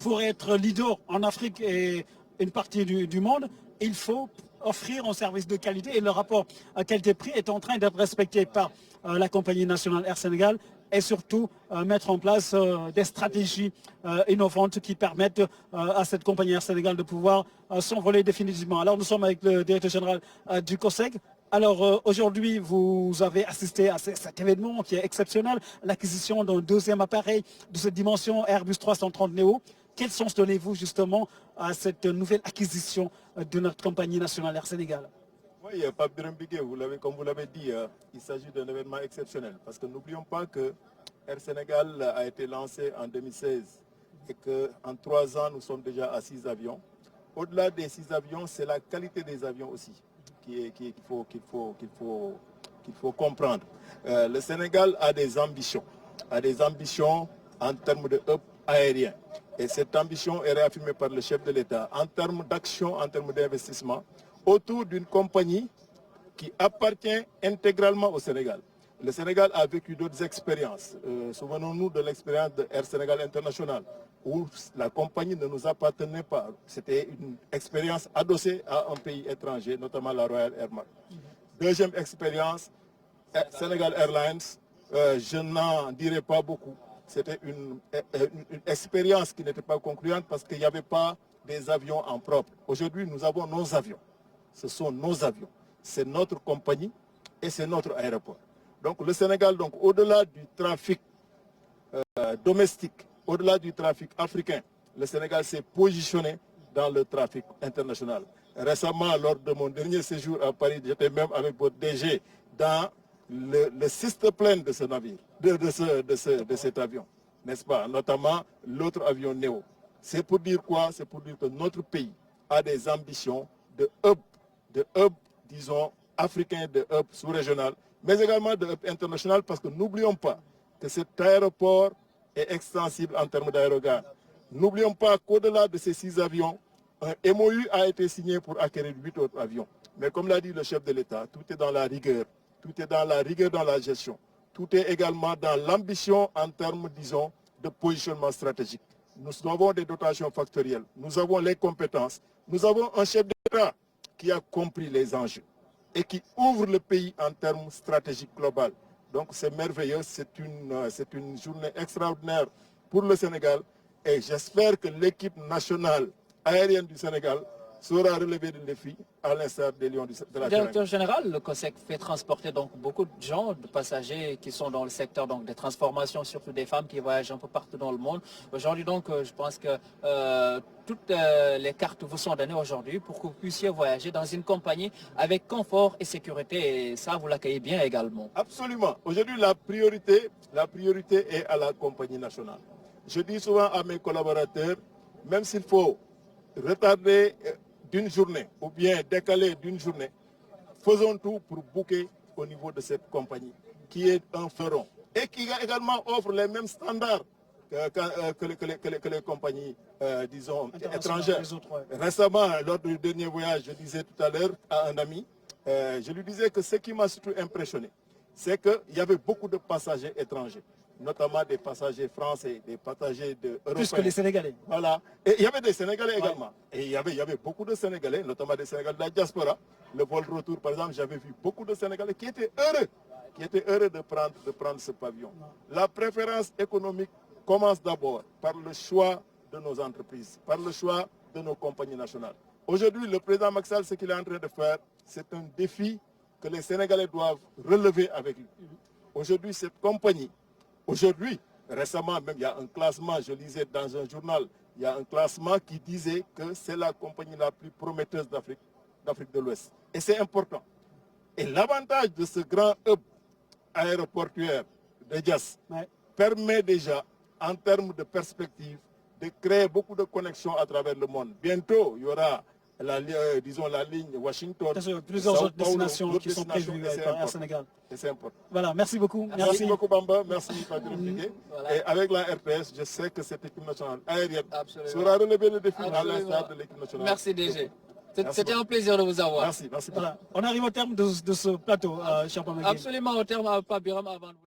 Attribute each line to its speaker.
Speaker 1: pour être leader en Afrique et une partie du monde, il faut offrir un service de qualité et le rapport qualité-prix est en train d'être respecté par la compagnie nationale Air Sénégal et surtout mettre en place des stratégies innovantes qui permettent à cette compagnie Air Sénégal de pouvoir s'envoler définitivement. Alors nous sommes avec le directeur général du COSEG. Alors aujourd'hui, vous avez assisté à cet événement qui est exceptionnel, l'acquisition d'un deuxième appareil de cette dimension Airbus 330 Neo. Quel sens donnez-vous justement à cette nouvelle acquisition de notre compagnie nationale Air Sénégal?
Speaker 2: Oui, Pape Birame Bigué, comme vous l'avez dit, il s'agit d'un événement exceptionnel. Parce que n'oublions pas que Air Sénégal a été lancé en 2016 et qu'en 3 ans, nous sommes déjà à 6 avions. Au-delà des 6 avions, c'est la qualité des avions aussi qu'il faut comprendre. Le Sénégal a des ambitions en termes de hub aérien. Et cette ambition est réaffirmée par le chef de l'État en termes d'action, en termes d'investissement, autour d'une compagnie qui appartient intégralement au Sénégal. Le Sénégal a vécu d'autres expériences. Souvenons-nous de l'expérience de Air Sénégal International, où la compagnie ne nous appartenait pas. C'était une expérience adossée à un pays étranger, notamment la Royal Air Maroc. Deuxième expérience, Sénégal Airlines, je n'en dirai pas beaucoup. C'était une expérience qui n'était pas concluante parce qu'il n'y avait pas des avions en propre. Aujourd'hui, nous avons nos avions. Ce sont nos avions. C'est notre compagnie et c'est notre aéroport. Donc le Sénégal, au-delà du trafic domestique, au-delà du trafic africain, le Sénégal s'est positionné dans le trafic international. Récemment, lors de mon dernier séjour à Paris, j'étais même avec votre DG dans le système de ce navire, de cet avion, n'est-ce pas? Notamment l'autre avion Néo. C'est pour dire quoi? C'est pour dire que notre pays a des ambitions de hub, disons, africain, de hub sous-régional, mais également de hub international, parce que n'oublions pas que cet aéroport est extensible en termes d'aérogare. N'oublions pas qu'au-delà de ces 6 avions, un MOU a été signé pour acquérir 8 autres avions. Mais comme l'a dit le chef de l'État, tout est dans la rigueur. Tout est dans la rigueur dans la gestion. Tout est également dans l'ambition en termes, disons, de positionnement stratégique. Nous avons des dotations factorielles. Nous avons les compétences. Nous avons un chef d'État qui a compris les enjeux et qui ouvre le pays en termes stratégiques globaux. Donc c'est merveilleux. C'est une journée extraordinaire pour le Sénégal. Et j'espère que l'équipe nationale aérienne du Sénégal saura relever le défi à l'instar des Lions de la
Speaker 3: Directeur général, le COSEG fait transporter donc beaucoup de gens, de passagers qui sont dans le secteur des transformations, surtout des femmes qui voyagent un peu partout dans le monde. Aujourd'hui donc, je pense que toutes les cartes vous sont données aujourd'hui pour que vous puissiez voyager dans une compagnie avec confort et sécurité. Et ça, vous l'accueillez bien également.
Speaker 2: Absolument. Aujourd'hui, la priorité est à la compagnie nationale. Je dis souvent à mes collaborateurs, même s'il faut retarder d'une journée ou bien décaler d'une journée, faisons tout pour booker au niveau de cette compagnie qui est un fleuron et qui également offre les mêmes standards que les compagnies, disons, étrangères. Récemment, lors du dernier voyage, je disais tout à l'heure à un ami, je lui disais que ce qui m'a surtout impressionné, c'est qu'il y avait beaucoup de passagers étrangers, notamment des passagers français, des passagers européens.
Speaker 1: Plus que les Sénégalais.
Speaker 2: Voilà. Et il y avait des Sénégalais également. Et il y avait beaucoup de Sénégalais, notamment des Sénégalais de la diaspora. Le vol de retour, par exemple, j'avais vu beaucoup de Sénégalais qui étaient heureux de prendre ce pavillon. La préférence économique commence d'abord par le choix de nos entreprises, par le choix de nos compagnies nationales. Aujourd'hui, le président Macky Sall, ce qu'il est en train de faire, c'est un défi que les Sénégalais doivent relever avec lui. Aujourd'hui, cette compagnie, récemment même, il y a un classement, je lisais dans un journal, il y a un classement qui disait que c'est la compagnie la plus prometteuse d'Afrique de l'Ouest. Et c'est important. Et l'avantage de ce grand hub aéroportuaire de Diass permet déjà, en termes de perspective, de créer beaucoup de connexions à travers le monde. Bientôt, il y aura la ligne Washington,
Speaker 1: plusieurs autres destinations qui sont prévues par Air Sénégal.
Speaker 2: Et c'est important.
Speaker 1: Voilà, merci beaucoup.
Speaker 2: Merci beaucoup Bamba, merci Patrick Bigué. Et avec la RTS, je sais que cette équipe nationale aérienne sera relever le défi à l'instar de l'équipe nationale.
Speaker 3: Merci DG. C'était un plaisir de vous avoir.
Speaker 2: Merci.
Speaker 1: Voilà. On arrive au terme de ce plateau, cher Pape Birame.
Speaker 3: Absolument au terme, Pape Birame, avant de vous